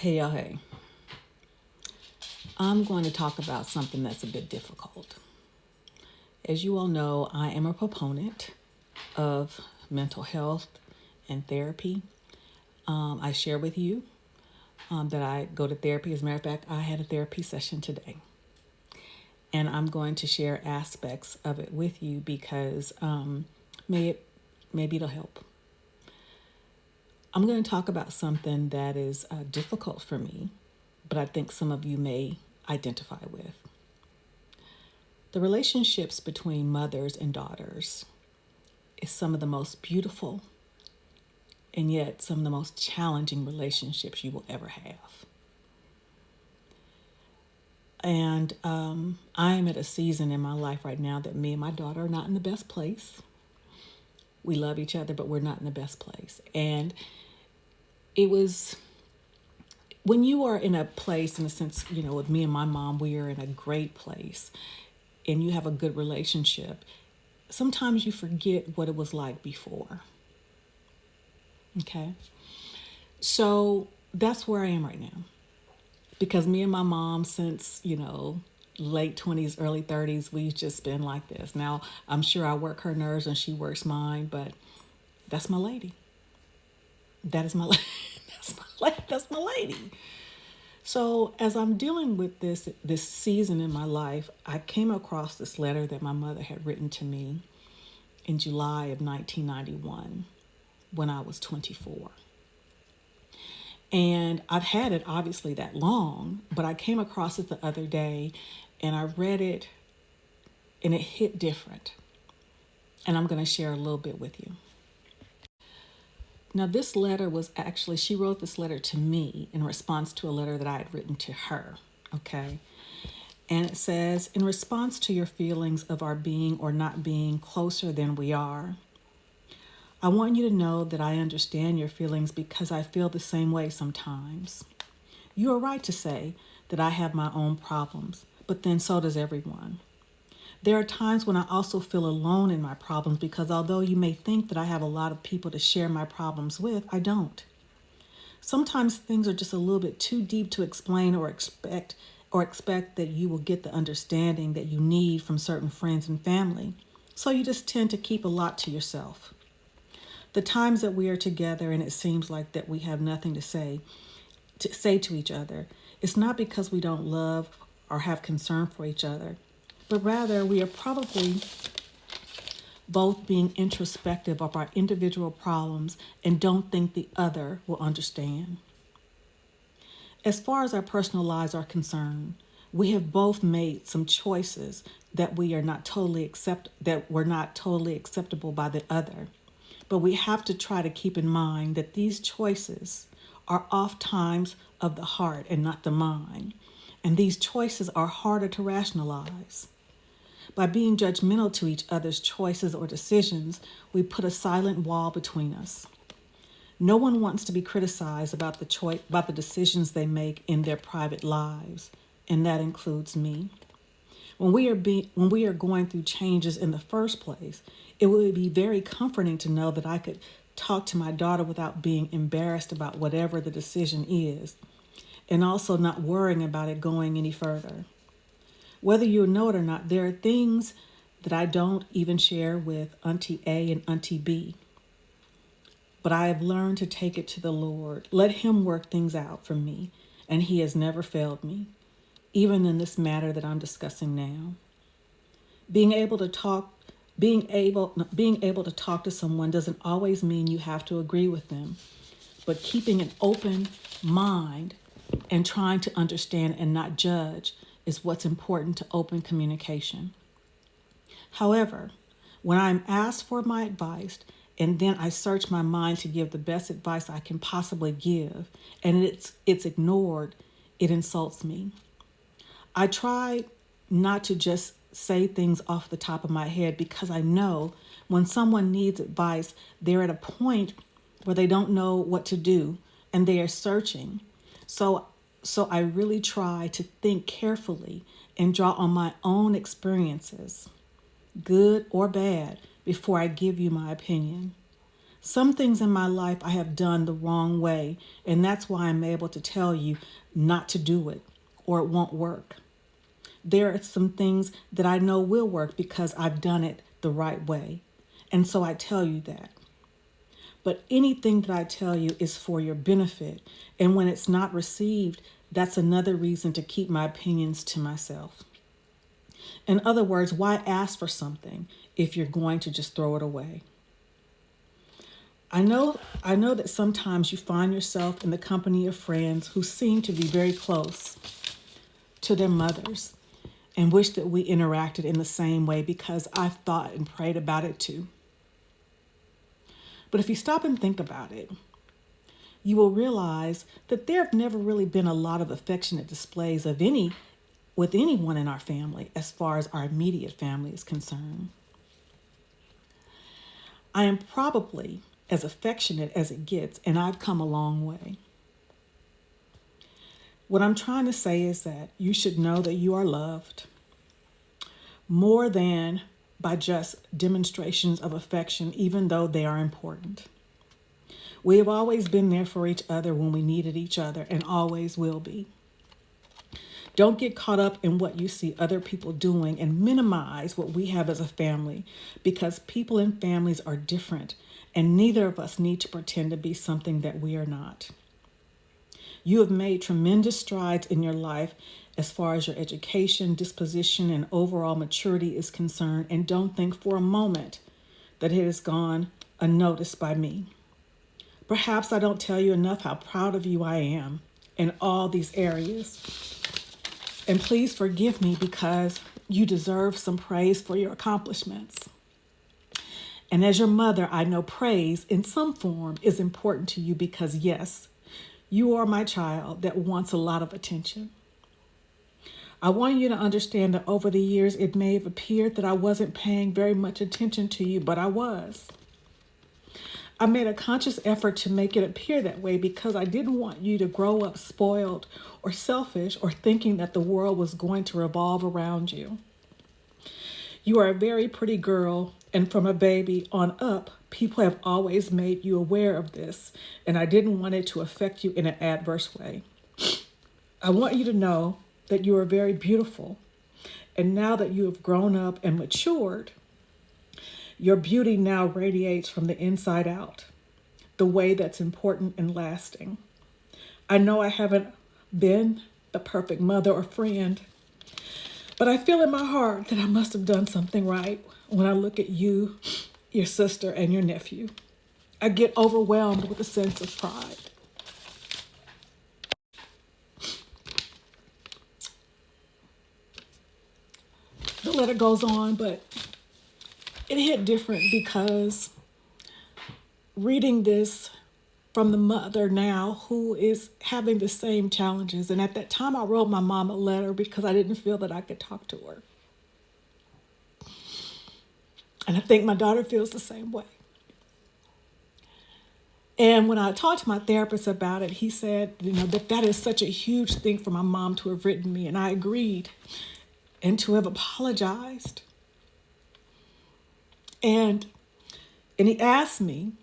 Hey, y'all, hey. I'm going to talk about something that's a bit difficult. As you all know, I am a proponent of mental health and therapy. I share with you that I go to therapy. As a matter of fact, I had a therapy session today. And I'm going to share aspects of it with you because maybe it'll help. I'm going to talk about something that is difficult for me, but I think some of you may identify with. The relationships between mothers and daughters is some of the most beautiful and yet some of the most challenging relationships you will ever have. And I am at a season in my life right now that me and my daughter are not in the best place. We love each other, but we're not in the best place. And it was when you are in a place, in a sense, with me and my mom, we are in a great place and you have a good relationship. Sometimes you forget what it was like before. Okay. So that's where I am right now. Because me and my mom, since, late 20s, early 30s, we've just been like this. Now, I'm sure I work her nerves and she works mine, but that's my lady. That is my that's my lady. So as I'm dealing with this season in my life, I came across this letter that my mother had written to me in July of 1991 when I was 24. And I've had it obviously that long, but I came across it the other day and I read it and it hit different. And I'm going to share a little bit with you. Now, this letter was actually, she wrote this letter to me in response to a letter that I had written to her. Okay. And it says, in response to your feelings of our being or not being closer than we are, I want you to know that I understand your feelings because I feel the same way sometimes. You are right to say that I have my own problems, but then so does everyone. There are times when I also feel alone in my problems because although you may think that I have a lot of people to share my problems with, I don't. Sometimes things are just a little bit too deep to explain or expect that you will get the understanding that you need from certain friends and family. So you just tend to keep a lot to yourself. The times that we are together and it seems like that we have nothing to say to each other, it's not because we don't love or have concern for each other, but rather we are probably both being introspective of our individual problems and don't think the other will understand. As far as our personal lives are concerned, we have both made some choices that were not totally acceptable by the other. But we have to try to keep in mind that these choices are oft times of the heart and not the mind. And these choices are harder to rationalize. By being judgmental to each other's choices or decisions, we put a silent wall between us. No one wants to be criticized about the decisions they make in their private lives, and that includes me. When we are going through changes in the first place, it would be very comforting to know that I could talk to my daughter without being embarrassed about whatever the decision is, and also not worrying about it going any further. Whether you know it or not, there are things that I don't even share with Auntie A and Auntie B. But I have learned to take it to the Lord. Let Him work things out for me, and He has never failed me, even in this matter that I'm discussing now. Being able to talk to someone doesn't always mean you have to agree with them, but keeping an open mind and trying to understand and not judge is what's important to open communication. However, when I'm asked for my advice and then I search my mind to give the best advice I can possibly give and it's ignored, it insults me. I try not to just say things off the top of my head because I know when someone needs advice, they're at a point where they don't know what to do and they are searching. So I really try to think carefully and draw on my own experiences, good or bad, before I give you my opinion. Some things in my life I have done the wrong way, and that's why I'm able to tell you not to do it or it won't work. There are some things that I know will work because I've done it the right way. And so I tell you that. But anything that I tell you is for your benefit. And when it's not received, that's another reason to keep my opinions to myself. In other words, why ask for something if you're going to just throw it away? I know that sometimes you find yourself in the company of friends who seem to be very close to their mothers and wish that we interacted in the same way, because I've thought and prayed about it too. But if you stop and think about it, you will realize that there have never really been a lot of affectionate displays with anyone in our family as far as our immediate family is concerned. I am probably as affectionate as it gets, and I've come a long way. What I'm trying to say is that you should know that you are loved more than by just demonstrations of affection, even though they are important. We have always been there for each other when we needed each other, and always will be. Don't get caught up in what you see other people doing and minimize what we have as a family, because people and families are different, and neither of us need to pretend to be something that we are not. You have made tremendous strides in your life as far as your education, disposition, and overall maturity is concerned, and don't think for a moment that it has gone unnoticed by me. Perhaps I don't tell you enough how proud of you I am in all these areas. And please forgive me, because you deserve some praise for your accomplishments. And as your mother, I know praise in some form is important to you, because yes, you are my child that wants a lot of attention. I want you to understand that over the years, it may have appeared that I wasn't paying very much attention to you, but I was. I made a conscious effort to make it appear that way, because I didn't want you to grow up spoiled or selfish or thinking that the world was going to revolve around you. You are a very pretty girl, and from a baby on up, people have always made you aware of this, and I didn't want it to affect you in an adverse way. I want you to know that you are very beautiful, and now that you have grown up and matured, your beauty now radiates from the inside out, the way that's important and lasting. I know I haven't been the perfect mother or friend, but I feel in my heart that I must have done something right when I look at you, your sister, and your nephew. I get overwhelmed with a sense of pride. The letter goes on, but it hit different because reading this from the mother now who is having the same challenges. And at that time, I wrote my mom a letter because I didn't feel that I could talk to her. And I think my daughter feels the same way. And when I talked to my therapist about it, he said, that is such a huge thing for my mom to have written me. And I agreed, and to have apologized. And he asked me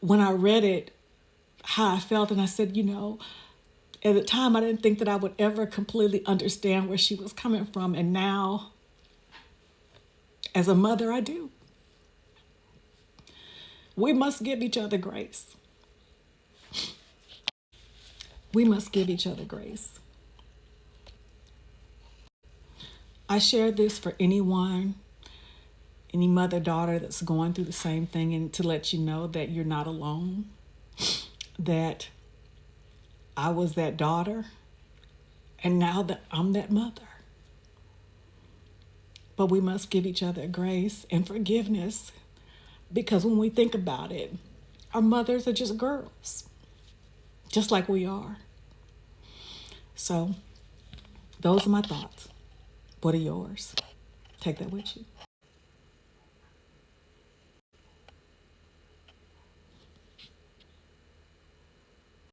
when I read it how I felt. And I said, at the time I didn't think that I would ever completely understand where she was coming from. And now, as a mother, I do. We must give each other grace. We must give each other grace. I share this for anyone, any mother, daughter that's going through the same thing, and to let you know that you're not alone, that I was that daughter, and now that I'm that mother. But we must give each other grace and forgiveness, because when we think about it, our mothers are just girls, just like we are. So those are my thoughts. What are yours? Take that with you.